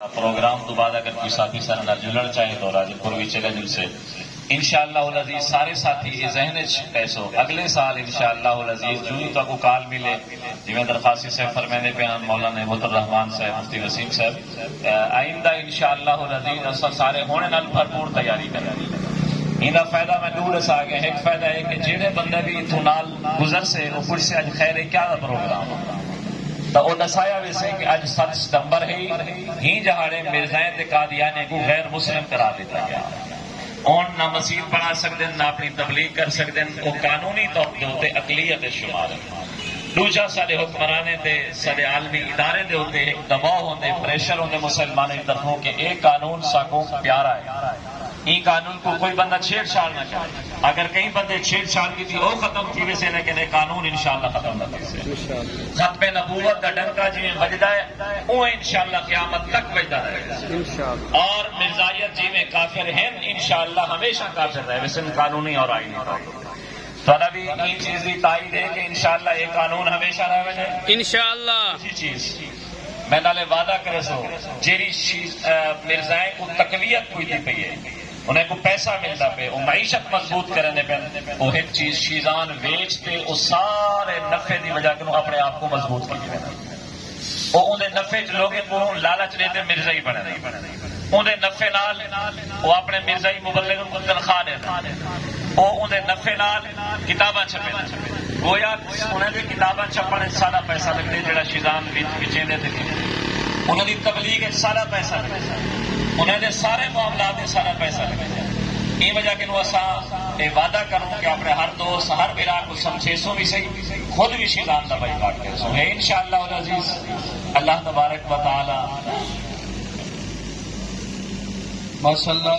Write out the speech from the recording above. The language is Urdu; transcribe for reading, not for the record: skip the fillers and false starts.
پروگرام تو بعد اگر کوئی ساتھی سر نہ جلن چاہے تو راجہ پوروی چلے جل سے انشاءاللہ العزیز سارے ساتھی یہ ذہن پیسو اگلے سال انشاءاللہ العزیز جو تو کو کال ملے جویں درخواسی صاحب فرمانے بیان مولانا محمد الرحمان صاحب مفتی وسیم صاحب آئندہ انشاءاللہ العزیز اصل سارے ہونے نال بھرپور تیاری کریں انہا فائدہ میں دور اس آگے ایک فائدہ ہے کہ جیڑے بندے بھی اتھو نال گزر سے وہ پوچھ سے اج خیر ہے کیا پروگرام تو وہ دسایا ویسے کہ اج 7 ستمبر ہی جہاڑے مرزائیں تے قادیانے کو غیر مسلم قرار دیتا گیا اون نہ مسیح پڑھا سکتے نہ اپنی تبلیغ کر سکتے وہ قانونی طور پہ ہوتے اقلیت شمار دوجا سارے حکمرانے تے سارے عالمی ادارے دے ہوتے ایک دباؤ ہوتے پریشر ہوتے مسلمانوں کی طرفوں کہ ایک قانون ساکو پیارا ہے این قانون کو کوئی بندہ چھیڑ چھاڑ نہ کرے اگر کئی بندے چھیڑ چھاڑ کی تھی وہ ختم تھی ویسے لیکن قانون انشاءاللہ ختم نہ تھی ختم نبوت کا ڈنکا جی میں بجدا ہے وہ انشاءاللہ قیامت تک بجدا رہے اور مرزائیت جی میں کافر ہیں انشاءاللہ ہمیشہ کافر رہے ویسے قانونی اور آئینی تو بھی این چیز کی تائید ہے کہ انشاءاللہ یہ قانون ہمیشہ رہ وجہ انشاءاللہ اسی چیز میں نالے وعدہ کرے سو جیری مرزائیں کو تقویت کوئی دی پئی ہے انہیں کو پیسہ ملتا پہ وہ معیشت مضبوط کرنے پہ وہ ایک چیز شیزان ویچتے وہ سارے نفع دی وجہ کے اپنے آپ کو مضبوط کی دینا وہ انہیں نفع لوگوں کو لالچ لیتے مرزائی بنے انہیں نفع نال وہ اپنے مرزائی مبلغ کو تنخواہ دیتا وہ انہیں نفع نال کتاباں چھپے گویا انہیں بھی کتاباں چھپنے سارا پیسہ لگتے جڑا شیزان بچیں دیتے انہیں دی تبلیغ سارا پیسہ لگتے انہیں دے سارے معاملات سارا پیسہ لگے یہ وجہ کہ یہ وعدہ کروں کہ اپنے ہر دوست ہر برا کو سمجھے سو بھی صحیح خود بھی شیطان کا بائیکاٹ کر سو انشاءاللہ العزیز اللہ تبارک و تعالی ماشاءاللہ